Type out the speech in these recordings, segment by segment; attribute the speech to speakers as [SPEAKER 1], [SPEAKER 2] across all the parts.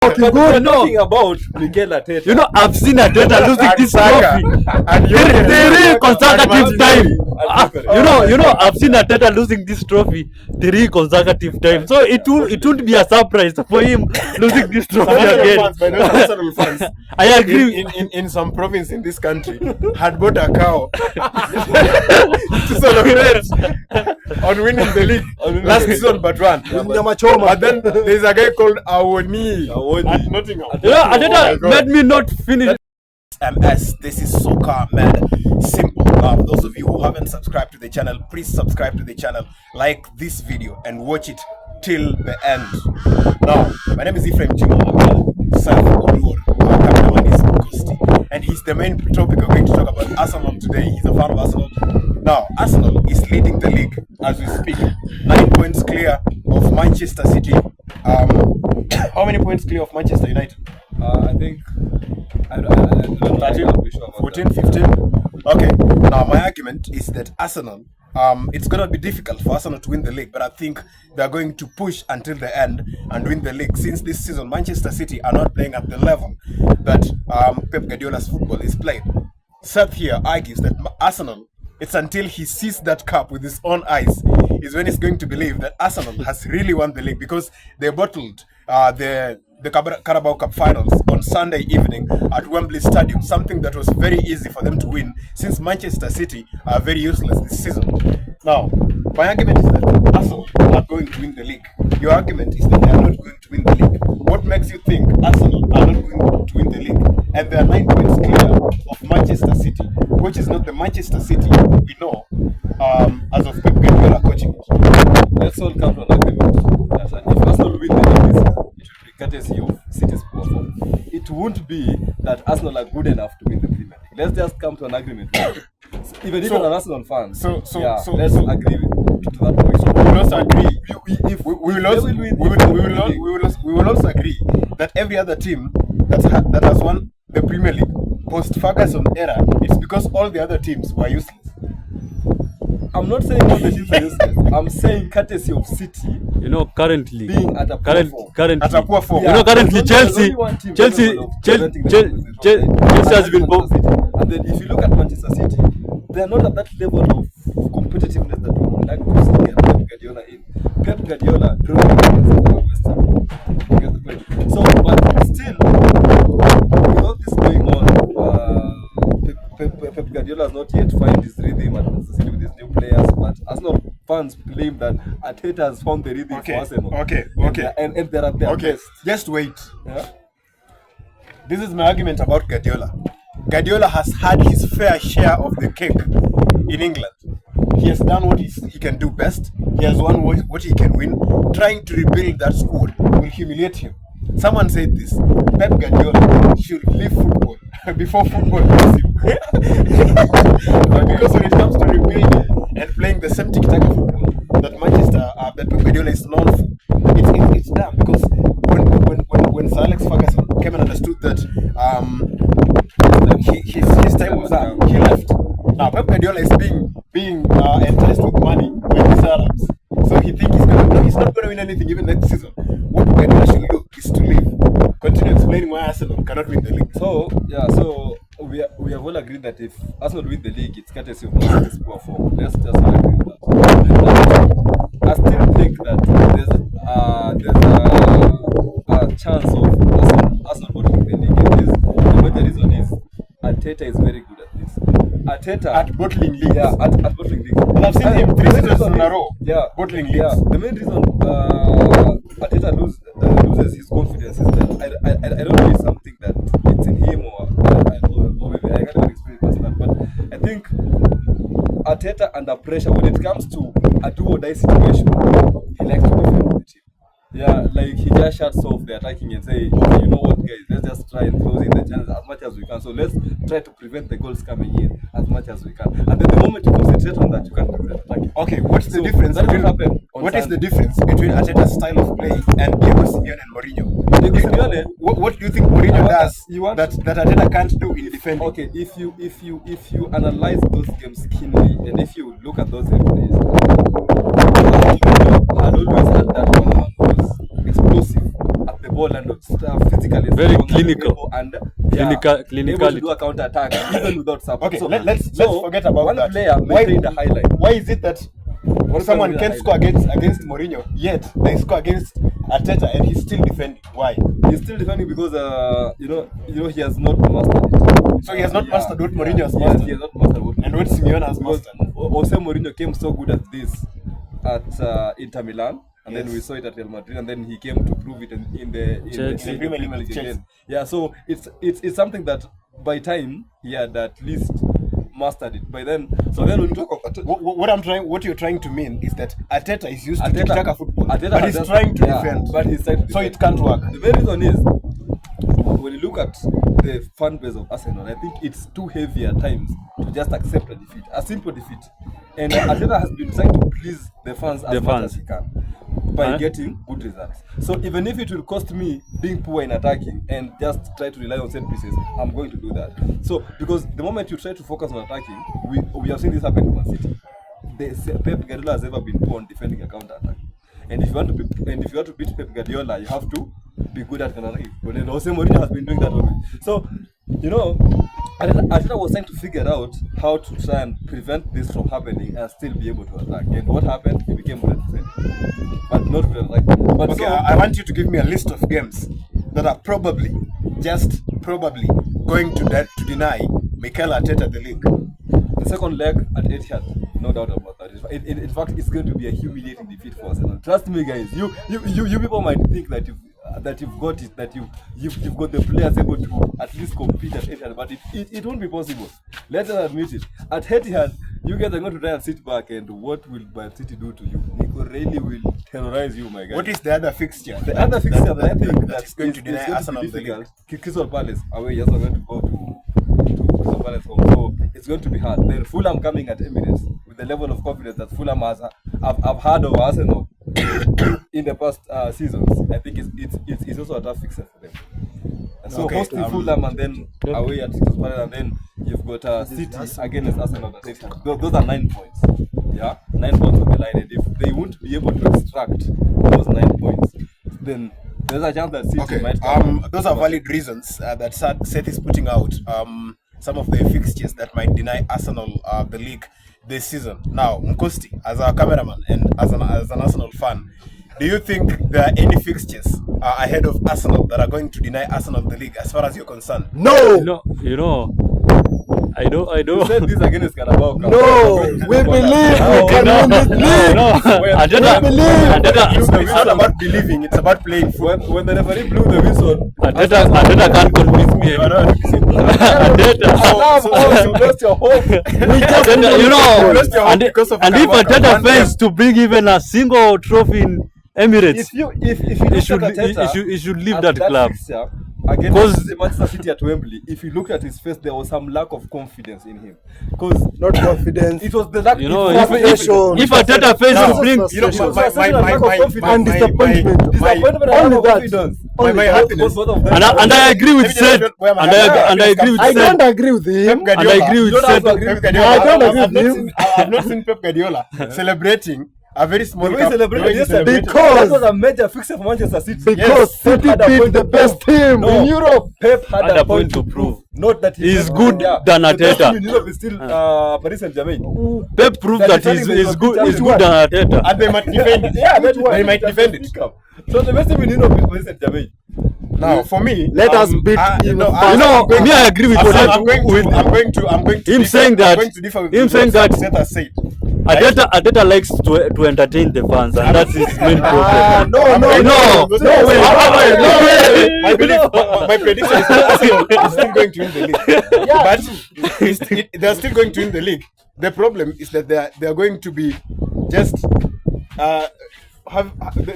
[SPEAKER 1] But we're talking about Miguel Arteta.
[SPEAKER 2] You know, I've seen Arteta losing this trophy. Three consecutive time. You know, I've seen Arteta losing this trophy 3 consecutive times. So it won't be a surprise for him losing this trophy again.
[SPEAKER 3] Fans,
[SPEAKER 2] I agree.
[SPEAKER 3] in some province in this country had bought a cow to celebrate on winning the league last season but one. But then there's a guy called Awoni at Nottingham.
[SPEAKER 2] Arteta made me not finish.
[SPEAKER 4] S.M.S. This is Soccer Mad Simple. For those of you who haven't subscribed to the channel, please subscribe to the channel, like this video, and watch it till the end. Now, my name is Ephraim Jimo. Our cameraman is Gusti, and he's the main topic we're going to talk about. Arsenal today. He's a fan of Arsenal. Now, Arsenal is leading the league as we speak. 9 points clear of Manchester City. How many points clear of Manchester United?
[SPEAKER 1] I think I don't know.
[SPEAKER 4] 13, 14, 15. Okay. Now my argument is that Arsenal, it's gonna be difficult for Arsenal to win the league, but I think they're going to push until the end and win the league. Since this season, Manchester City are not playing at the level that Pep Guardiola's football is played. Seth here argues that Arsenal, it's until he sees that cup with his own eyes is when he's going to believe that Arsenal has really won the league, because they bottled the Carabao Cup finals on Sunday evening at Wembley Stadium, something that was very easy for them to win since Manchester City are very useless this season. Now, my argument is that Arsenal are going to win the league. Your argument is that they are not going to win the league. What makes you think Arsenal are not going to win the league? And they are 9 points clear of Manchester City, which is not the Manchester City we know as of Pep Guardiola coaching.
[SPEAKER 1] Let's all come to an agreement that if Arsenal win the league this season, it should be courtesy of City's poor form. It won't be that Arsenal are good enough to win the Premier League. Let's just come to an agreement. Even an Arsenal fan. Let's agree to that point.
[SPEAKER 4] So we will also agree. We will also agree that every other team that has won the Premier League post Ferguson era, it's because all the other teams were useless.
[SPEAKER 1] I'm not saying all the teams are useless. I'm saying courtesy of City.
[SPEAKER 2] You know, currently
[SPEAKER 1] being at a poor form.
[SPEAKER 4] At a poor form.
[SPEAKER 2] You know, currently Chelsea has been.
[SPEAKER 1] And then if you look at Manchester City, they are not at that level of competitiveness that we would like to see Pep Guardiola in. Pep Guardiola drove West Ham. You get the point. So, but still, with all this going on, Pep Guardiola has not yet found his rhythm at Manchester City with his new players, but Arsenal fans claim that Arteta has found the rhythm for Arsenal.
[SPEAKER 4] Okay.
[SPEAKER 1] And they're at their best.
[SPEAKER 4] Just wait.
[SPEAKER 1] Yeah?
[SPEAKER 4] This is my argument about Guardiola. Guardiola has had his fair share of the cake in England. He has done what he can do best. He has won what he can win. Trying to rebuild that squad will humiliate him. Someone said this: Pep Guardiola should leave football before football leaves him. Because when it comes to rebuilding and playing the same tiki-taka football that Pep Guardiola is known for, it's done. Because when Sir Alex Ferguson came and understood that his time was up, he left. Now Pep Guardiola is being enticed with money by these Arabs, so he thinks he's not going to win anything even next season. What Guardiola should do is to leave. Continue explaining why Arsenal cannot win the league.
[SPEAKER 1] So we have all agreed that if Arsenal win the league, it's courtesy of Manchester's poor form. Let's just all agree with that. I still think that there's a chance of Arsenal winning the league. The major reason is Arteta is very good at this. Arteta
[SPEAKER 4] at bottling leagues.
[SPEAKER 1] Yeah, at bottling leagues.
[SPEAKER 4] Well, I've seen him 3 seasons in a row.
[SPEAKER 1] Yeah,
[SPEAKER 4] bottling leagues.
[SPEAKER 1] Yeah, the main reason Arteta loses his confidence is that I don't know if it's something that it's in him or maybe I can't even explain it personally, but I think Arteta under pressure, when it comes to a do or die situation, he likes to defend the team. Yeah, like he just shuts off the attacking and say, okay, you know what, guys, let's just try and close in the chances as much as we can. So let's try to prevent the goals coming in as much as we can. And then the moment you concentrate on that, you can't prevent attacking.
[SPEAKER 4] Okay, what's the difference? What is the difference between Arteta's style of play and Diego Simeone and Mourinho? What do you think Mourinho does that Arteta can't do in defending?
[SPEAKER 1] Okay, if you analyze those games keenly and if you look at those replays, had always had that one who was explosive at the ball and physically
[SPEAKER 2] Very
[SPEAKER 1] strong,
[SPEAKER 2] clinical.
[SPEAKER 1] and
[SPEAKER 2] Clinicality.
[SPEAKER 1] able to do a counter attack even without support.
[SPEAKER 3] Okay,
[SPEAKER 1] So,
[SPEAKER 3] let's forget about
[SPEAKER 1] one
[SPEAKER 3] that.
[SPEAKER 1] player
[SPEAKER 3] Why-
[SPEAKER 1] maintained the highlight.
[SPEAKER 3] Why is it that someone
[SPEAKER 1] player
[SPEAKER 3] can score against Mourinho, yet they score against Arteta and he's still defending? Why?
[SPEAKER 1] He's still defending because he has not mastered it.
[SPEAKER 3] So he has not mastered what Mourinho has
[SPEAKER 1] Yes,
[SPEAKER 3] mastered.
[SPEAKER 1] he has not mastered what
[SPEAKER 3] And what Simeone has
[SPEAKER 1] because
[SPEAKER 3] mastered.
[SPEAKER 1] Jose Mourinho came so good at this at Inter Milan, and then
[SPEAKER 3] Yes.
[SPEAKER 1] we saw it at Real Madrid, and then he came to prove it in the
[SPEAKER 2] Chelsea.
[SPEAKER 1] Premier League
[SPEAKER 3] Chelsea.
[SPEAKER 1] again. Yeah, so it's something that by time he had at least mastered it. By then, so then when you talk of
[SPEAKER 3] What you're trying to mean is that Arteta is used to
[SPEAKER 1] Arteta-
[SPEAKER 3] tiki-taka football,
[SPEAKER 1] Arteta
[SPEAKER 3] but
[SPEAKER 1] has
[SPEAKER 3] he's
[SPEAKER 1] just-
[SPEAKER 3] trying to
[SPEAKER 1] yeah,
[SPEAKER 3] defend.
[SPEAKER 1] but he's trying to
[SPEAKER 3] So
[SPEAKER 1] defend.
[SPEAKER 3] it can't work.
[SPEAKER 1] The main reason is when you look at the fan base of Arsenal, I think it's too heavy at times to just accept a defeat, a simple defeat. And Arteta has been trying to please the fans as much as he can by getting good results. So even if it will cost me being poor in attacking and just try to rely on set pieces, I'm going to do that. So because the moment you try to focus on attacking, we have seen this happen to Man City. Pep Guardiola has ever been poor on defending a counter attack. And if you want to beat Pep Guardiola, you have to be good at counterattacking. But then Jose Mourinho has been doing that already. So, Arteta was trying to figure out how to try and prevent this from happening and still be able to attack. And what happened? He became good at defending, but not good at attacking. But
[SPEAKER 3] Okay,
[SPEAKER 1] so,
[SPEAKER 3] I want you to give me a list of games that are probably going to deny Mikel Arteta the league.
[SPEAKER 1] the second leg at Etihad, no doubt about that. In fact, it's going to be a humiliating defeat for Arsenal. Trust me, guys. You people might think that you've got it, that you've got the players able to at least compete at Etihad, but it won't be possible. Let us admit it. At Etihad, you guys are going to try and sit back, and what will Man City do to you? Nico really will terrorize you, my guy.
[SPEAKER 3] What is the other fixture?
[SPEAKER 1] The other fixture that I think
[SPEAKER 3] that is going to deny Arsenal the league.
[SPEAKER 1] Crystal Palace away. Yes, we're going to go to Crystal Palace home. So it's going to be hard. Then Fulham coming at Emirates with the level of confidence that Fulham has. I've heard of Arsenal in the past seasons. I think it's also a tough fixture for them. And so
[SPEAKER 3] Okay,
[SPEAKER 1] hosting Fulham and then away at Crystal Palace, and then you've got City against Arsenal. Those are 9 points. Yeah, 9 points on the line, and if they won't be able to extract those 9 points, then there's a chance that City might come.
[SPEAKER 3] Those are valid reasons that Seth is putting out. Some of the fixtures that might deny Arsenal the league this season. Now, Mkosti, as a cameraman and as an Arsenal fan, do you think there are any fixtures ahead of Arsenal that are going to deny Arsenal the league as far as you're concerned?
[SPEAKER 2] No, I
[SPEAKER 1] You
[SPEAKER 2] know.
[SPEAKER 1] said this against Carabao Cup.
[SPEAKER 5] No, we believe we can win this league.
[SPEAKER 3] It's not about believing, it's about playing football.
[SPEAKER 1] When the referee blew the whistle,
[SPEAKER 2] Arteta can't convince me.
[SPEAKER 3] You are not missing.
[SPEAKER 2] Arteta.
[SPEAKER 1] you lost your hope.
[SPEAKER 2] Arteta,
[SPEAKER 3] You lost your hope because of
[SPEAKER 2] and if
[SPEAKER 3] Carabao Cup.
[SPEAKER 2] Arteta fails to bring even a single trophy in Emirates,
[SPEAKER 1] If you
[SPEAKER 2] he
[SPEAKER 1] look
[SPEAKER 2] should
[SPEAKER 1] at Arteta
[SPEAKER 2] he should leave
[SPEAKER 1] at
[SPEAKER 2] that club.
[SPEAKER 1] fixture against
[SPEAKER 2] 'Cause-
[SPEAKER 1] Manchester City at Wembley, if you looked at his face, there was some lack of confidence in him. Because
[SPEAKER 5] Not confidence.
[SPEAKER 1] it was the lack.
[SPEAKER 2] You know,
[SPEAKER 1] it was
[SPEAKER 5] frustration.
[SPEAKER 2] if Arteta fails
[SPEAKER 3] No,
[SPEAKER 2] to bring,
[SPEAKER 3] You know,
[SPEAKER 5] And disappointment.
[SPEAKER 1] disappointment
[SPEAKER 5] Only
[SPEAKER 1] and lack of
[SPEAKER 5] that.
[SPEAKER 1] confidence.
[SPEAKER 3] my happiness.
[SPEAKER 1] Both of them.
[SPEAKER 2] and I agree with Seth, and I agree with
[SPEAKER 5] I
[SPEAKER 2] Seth,
[SPEAKER 5] don't agree with him.
[SPEAKER 2] and I agree with
[SPEAKER 1] You don't
[SPEAKER 2] Seth.
[SPEAKER 1] have to agree with
[SPEAKER 3] Pep
[SPEAKER 1] me.
[SPEAKER 3] Guardiola.
[SPEAKER 5] I don't agree
[SPEAKER 3] I've
[SPEAKER 5] with
[SPEAKER 3] not
[SPEAKER 5] him.
[SPEAKER 3] seen- I've not seen Pep Guardiola celebrating a very small
[SPEAKER 1] The way he
[SPEAKER 3] cup.
[SPEAKER 1] celebrated
[SPEAKER 3] The way he
[SPEAKER 1] yesterday,
[SPEAKER 3] celebrated.
[SPEAKER 5] Because-
[SPEAKER 1] that was a major fixture for Manchester City.
[SPEAKER 5] Because
[SPEAKER 1] Pep
[SPEAKER 5] City
[SPEAKER 1] had a
[SPEAKER 5] beat
[SPEAKER 1] point
[SPEAKER 5] the
[SPEAKER 1] to
[SPEAKER 5] best
[SPEAKER 1] prove.
[SPEAKER 5] team
[SPEAKER 1] No.
[SPEAKER 5] in Europe.
[SPEAKER 1] Pep had a point to prove. Not that
[SPEAKER 2] He's
[SPEAKER 1] is
[SPEAKER 2] good than
[SPEAKER 1] The best
[SPEAKER 2] Arteta.
[SPEAKER 1] team in Europe is still Paris Saint-Germain.
[SPEAKER 2] Pep proved
[SPEAKER 1] That
[SPEAKER 2] that
[SPEAKER 1] is something that
[SPEAKER 2] he's
[SPEAKER 1] is
[SPEAKER 2] good.
[SPEAKER 1] good.
[SPEAKER 2] He's good than Arteta.
[SPEAKER 3] And they might defend it.
[SPEAKER 1] Yeah,
[SPEAKER 3] They might defend it.
[SPEAKER 1] So the best team in Europe is Paris Saint-Germain.
[SPEAKER 3] Now, for me,
[SPEAKER 5] Let us beat
[SPEAKER 3] you
[SPEAKER 5] him.
[SPEAKER 3] know,
[SPEAKER 2] You know, me, I agree with
[SPEAKER 3] I'm
[SPEAKER 2] Seth.
[SPEAKER 3] going to
[SPEAKER 2] With him saying that-
[SPEAKER 3] I'm going to differ with
[SPEAKER 2] him
[SPEAKER 3] what
[SPEAKER 2] saying that-
[SPEAKER 3] Seth has said.
[SPEAKER 2] Arteta likes to entertain the fans, and that's his main problem.
[SPEAKER 5] No,
[SPEAKER 2] No way.
[SPEAKER 3] No way. My belief, my prediction is that Arsenal is still going to win the league. But they're still going to win the league. The problem is that they are going to be just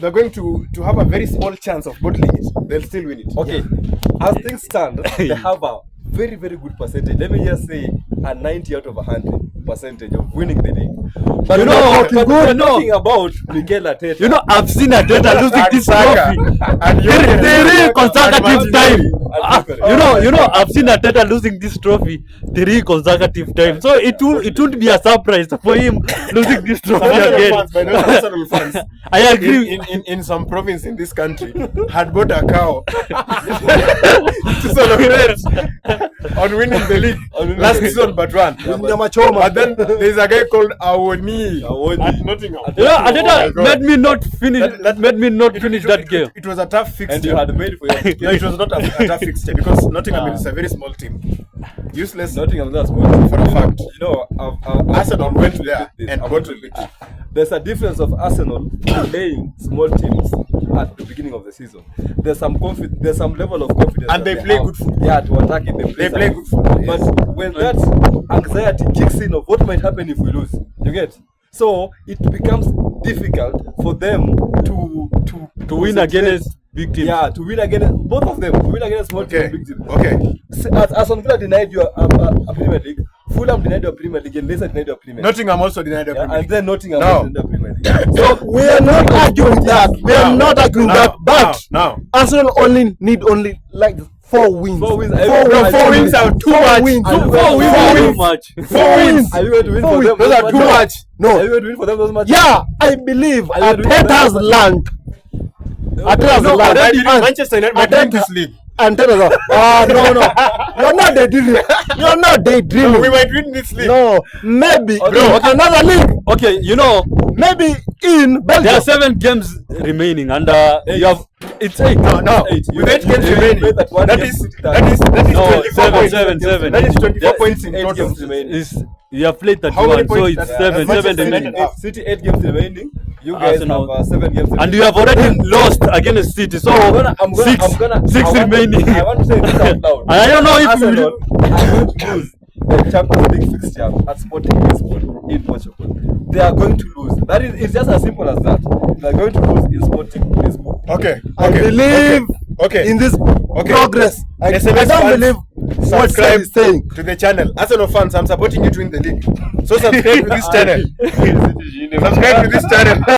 [SPEAKER 3] they're going to have a very small chance of bottling it. They'll still win it.
[SPEAKER 1] Okay, as things stand, they have a very, very good percentage. Let me just say a 90 out of 100 percentage of winning the league. But
[SPEAKER 2] You know,
[SPEAKER 1] but
[SPEAKER 2] good,
[SPEAKER 1] we're
[SPEAKER 2] no.
[SPEAKER 1] talking about Mikel Arteta.
[SPEAKER 2] You know, I've seen Arteta losing this
[SPEAKER 3] Saka.
[SPEAKER 2] trophy.
[SPEAKER 3] And
[SPEAKER 2] Three consecutive time.
[SPEAKER 1] And
[SPEAKER 2] You know, I've seen Arteta losing this trophy 3 consecutive times. So it won't be a surprise for him losing this trophy again.
[SPEAKER 3] Arsenal fans
[SPEAKER 2] I agree.
[SPEAKER 3] in some province in this country had bought a cow to celebrate on winning the league last season but one.
[SPEAKER 5] Nyama choma.
[SPEAKER 3] But then there's a guy called Awoni
[SPEAKER 1] Awoni.
[SPEAKER 3] at Nottingham.
[SPEAKER 2] You know,
[SPEAKER 3] Oh my
[SPEAKER 2] Arteta
[SPEAKER 3] God.
[SPEAKER 2] made me not finish that game.
[SPEAKER 3] It was a tough fixture.
[SPEAKER 1] And you had made for your
[SPEAKER 3] No, it was not a tough fixture because Nottingham is a very small team. Useless
[SPEAKER 1] Nottingham, that's good.
[SPEAKER 3] for a fact.
[SPEAKER 1] You know,
[SPEAKER 3] Arsenal went there and
[SPEAKER 1] I've
[SPEAKER 3] got
[SPEAKER 1] to
[SPEAKER 3] to
[SPEAKER 1] admit it. There's a difference of Arsenal playing small teams at the beginning of the season. There's some level of confidence.
[SPEAKER 3] And
[SPEAKER 1] that
[SPEAKER 3] they play
[SPEAKER 1] have.
[SPEAKER 3] good football.
[SPEAKER 1] Yeah, to attack it.
[SPEAKER 3] They play good football.
[SPEAKER 1] But
[SPEAKER 3] Yes.
[SPEAKER 1] when that anxiety kicks in of what might happen if we lose, you get. So it becomes difficult for them to
[SPEAKER 2] Win against big teams.
[SPEAKER 1] Yeah, to win against both of them. To win against small teams
[SPEAKER 3] Okay.
[SPEAKER 1] and big teams.
[SPEAKER 3] Okay.
[SPEAKER 1] As Aston Villa denied you a Premier League, Fulham denied your Premier League, and Leicester denied your Premier League.
[SPEAKER 3] Nottingham also denied the
[SPEAKER 1] Yeah,
[SPEAKER 3] Premier
[SPEAKER 1] and
[SPEAKER 3] League.
[SPEAKER 1] then Nottingham
[SPEAKER 3] No.
[SPEAKER 1] denied the Premier League.
[SPEAKER 5] So we are not arguing that. We are not arguing that. But
[SPEAKER 3] now.
[SPEAKER 5] Arsenal need only like 4 wins.
[SPEAKER 1] 4 wins.
[SPEAKER 3] Four wins are too much.
[SPEAKER 5] wins.
[SPEAKER 1] Are you
[SPEAKER 2] Four
[SPEAKER 1] going
[SPEAKER 2] wins
[SPEAKER 1] to
[SPEAKER 2] are
[SPEAKER 1] win?
[SPEAKER 2] too much.
[SPEAKER 5] 4 wins.
[SPEAKER 1] Are you going to win
[SPEAKER 5] Four
[SPEAKER 1] for
[SPEAKER 5] wins.
[SPEAKER 1] them?
[SPEAKER 3] Those are too much.
[SPEAKER 5] No.
[SPEAKER 1] Are you going to win for them those matches?
[SPEAKER 5] Yeah, I believe
[SPEAKER 1] Are you doing
[SPEAKER 5] Arteta's
[SPEAKER 1] that?
[SPEAKER 5] land. Arteta's
[SPEAKER 3] No,
[SPEAKER 5] land.
[SPEAKER 3] I believe
[SPEAKER 5] And-
[SPEAKER 3] Manchester United might win
[SPEAKER 5] Arteta-
[SPEAKER 3] this league.
[SPEAKER 5] Arteta's land. No. You're not daydreaming. You're not
[SPEAKER 3] No,
[SPEAKER 5] daydreaming.
[SPEAKER 3] we might win this league.
[SPEAKER 5] No, maybe
[SPEAKER 1] Okay.
[SPEAKER 5] another league.
[SPEAKER 2] Okay, you know,
[SPEAKER 5] Maybe in
[SPEAKER 2] there are
[SPEAKER 5] Belgium.
[SPEAKER 2] 7 games remaining, and you have it's 8.
[SPEAKER 3] No.
[SPEAKER 1] Eight.
[SPEAKER 3] With 8 games remaining,
[SPEAKER 1] that one
[SPEAKER 3] that
[SPEAKER 1] game
[SPEAKER 3] is
[SPEAKER 1] City
[SPEAKER 3] that is
[SPEAKER 2] No,
[SPEAKER 3] 24
[SPEAKER 2] seven,
[SPEAKER 3] points.
[SPEAKER 2] seven, seven.
[SPEAKER 3] That is 24
[SPEAKER 2] Yeah,
[SPEAKER 3] points in
[SPEAKER 1] 8
[SPEAKER 3] total.
[SPEAKER 1] games remaining.
[SPEAKER 2] Is you have played
[SPEAKER 3] How many
[SPEAKER 2] 31, so
[SPEAKER 3] points
[SPEAKER 2] it's
[SPEAKER 3] that-
[SPEAKER 2] 7
[SPEAKER 3] Manchester
[SPEAKER 2] remaining.
[SPEAKER 3] United have?
[SPEAKER 1] City 8 games remaining. You guys
[SPEAKER 2] Arsenal.
[SPEAKER 1] have 7 games remaining.
[SPEAKER 2] And you have already lost against City, so
[SPEAKER 1] I'm gonna,
[SPEAKER 2] 6
[SPEAKER 1] I want
[SPEAKER 2] remaining.
[SPEAKER 1] I want to say this out loud.
[SPEAKER 2] And I don't know if
[SPEAKER 1] Arsenal
[SPEAKER 2] we
[SPEAKER 1] are going to lose the Champions League fixture at Sporting Lisbon in Portugal. They are going to lose. That is, it's just as simple as that. They are going to lose in Sporting Lisbon.
[SPEAKER 3] Okay.
[SPEAKER 5] I believe
[SPEAKER 3] Okay.
[SPEAKER 5] in this
[SPEAKER 3] Okay.
[SPEAKER 5] progress. I
[SPEAKER 3] SMS
[SPEAKER 5] don't
[SPEAKER 3] fans,
[SPEAKER 5] believe what Sam
[SPEAKER 3] subscribe
[SPEAKER 5] is saying.
[SPEAKER 3] to the channel. Arsenal fans, I'm supporting you to win the league. So subscribe to this channel. Subscribe to this channel.